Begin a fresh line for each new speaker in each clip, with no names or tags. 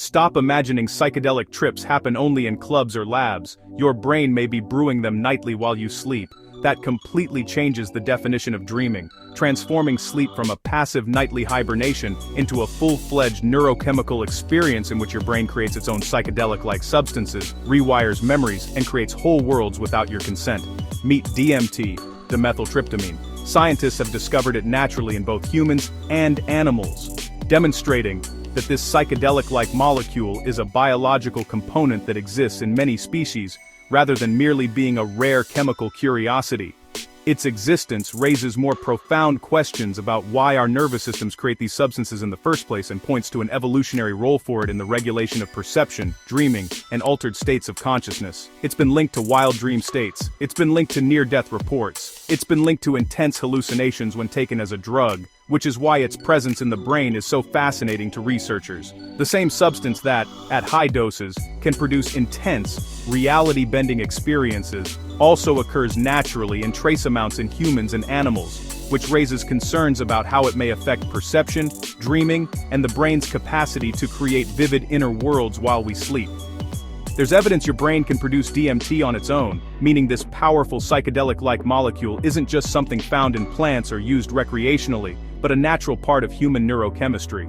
Stop imagining psychedelic trips happen only in clubs or labs. Your brain may be brewing them nightly while you sleep. That completely changes the definition of dreaming, transforming sleep from a passive nightly hibernation into a full-fledged neurochemical experience in which your brain creates its own psychedelic-like substances, rewires memories, and creates whole worlds without your consent. Meet DMT, dimethyltryptamine. Scientists have discovered it naturally in both humans and animals, demonstrating that this psychedelic-like molecule is a biological component that exists in many species, rather than merely being a rare chemical curiosity. Its existence raises more profound questions about why our nervous systems create these substances in the first place and points to an evolutionary role for it in the regulation of perception, dreaming, and altered states of consciousness. It's been linked to wild dream states. It's been linked to near-death reports. It's been linked to intense hallucinations when taken as a drug, which is why its presence in the brain is so fascinating to researchers. The same substance that, at high doses, can produce intense, reality-bending experiences, also occurs naturally in trace amounts in humans and animals, which raises concerns about how it may affect perception, dreaming, and the brain's capacity to create vivid inner worlds while we sleep. There's evidence your brain can produce DMT on its own, meaning this powerful psychedelic-like molecule isn't just something found in plants or used recreationally, but a natural part of human neurochemistry.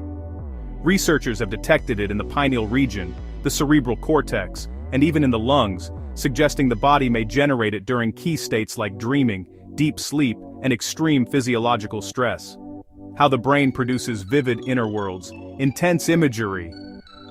Researchers have detected it in the pineal region, the cerebral cortex, and even in the lungs, suggesting the body may generate it during key states like dreaming, deep sleep, and extreme physiological stress. How the brain produces vivid inner worlds, intense imagery,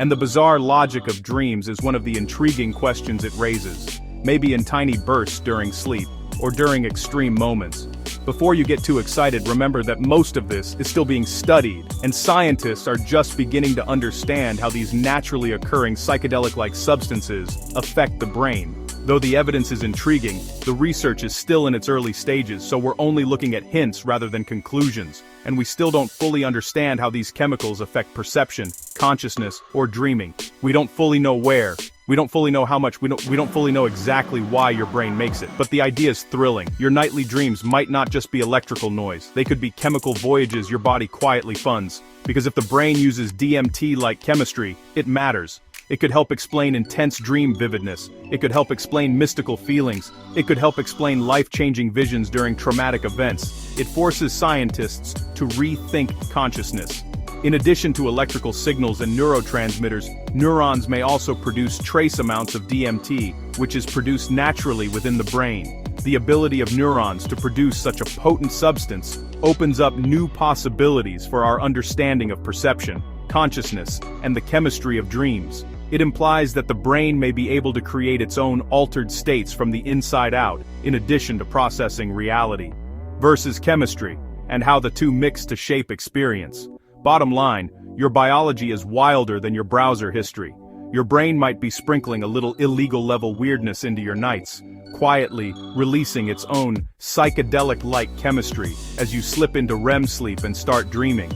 and the bizarre logic of dreams is one of the intriguing questions it raises, maybe in tiny bursts during sleep, or during extreme moments. Before you get too excited, remember that most of this is still being studied, and scientists are just beginning to understand how these naturally occurring psychedelic-like substances affect the brain. Though the evidence is intriguing, the research is still in its early stages, so we're only looking at hints rather than conclusions, and we still don't fully understand how these chemicals affect perception, consciousness, or dreaming. We don't fully know where. We don't fully know how much, we don't fully know exactly why your brain makes it, but the idea is thrilling. Your nightly dreams might not just be electrical noise, they could be chemical voyages your body quietly funds. Because if the brain uses DMT-like chemistry, it matters. It could help explain intense dream vividness. It could help explain mystical feelings. It could help explain life-changing visions during traumatic events. It forces scientists to rethink consciousness. In addition to electrical signals and neurotransmitters, neurons may also produce trace amounts of DMT, which is produced naturally within the brain. The ability of neurons to produce such a potent substance opens up new possibilities for our understanding of perception, consciousness, and the chemistry of dreams. It implies that the brain may be able to create its own altered states from the inside out, in addition to processing reality. Versus chemistry, and how the two mix to shape experience. Bottom line, your biology is wilder than your browser history. Your brain might be sprinkling a little illegal-level weirdness into your nights, quietly releasing its own psychedelic-like chemistry as you slip into REM sleep and start dreaming.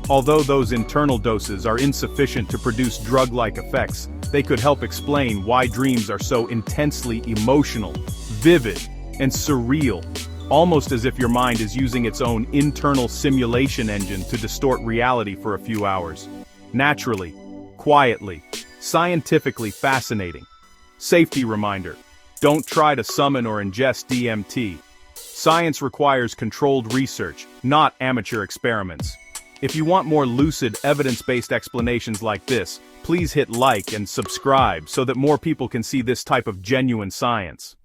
Although those internal doses are insufficient to produce drug-like effects, they could help explain why dreams are so intensely emotional, vivid, and surreal, almost as if your mind is using its own internal simulation engine to distort reality for a few hours. Naturally, quietly, scientifically fascinating. Safety reminder: don't try to summon or ingest DMT. Science requires controlled research, not amateur experiments. If you want more lucid, evidence-based explanations like this, please hit like and subscribe so that more people can see this type of genuine science.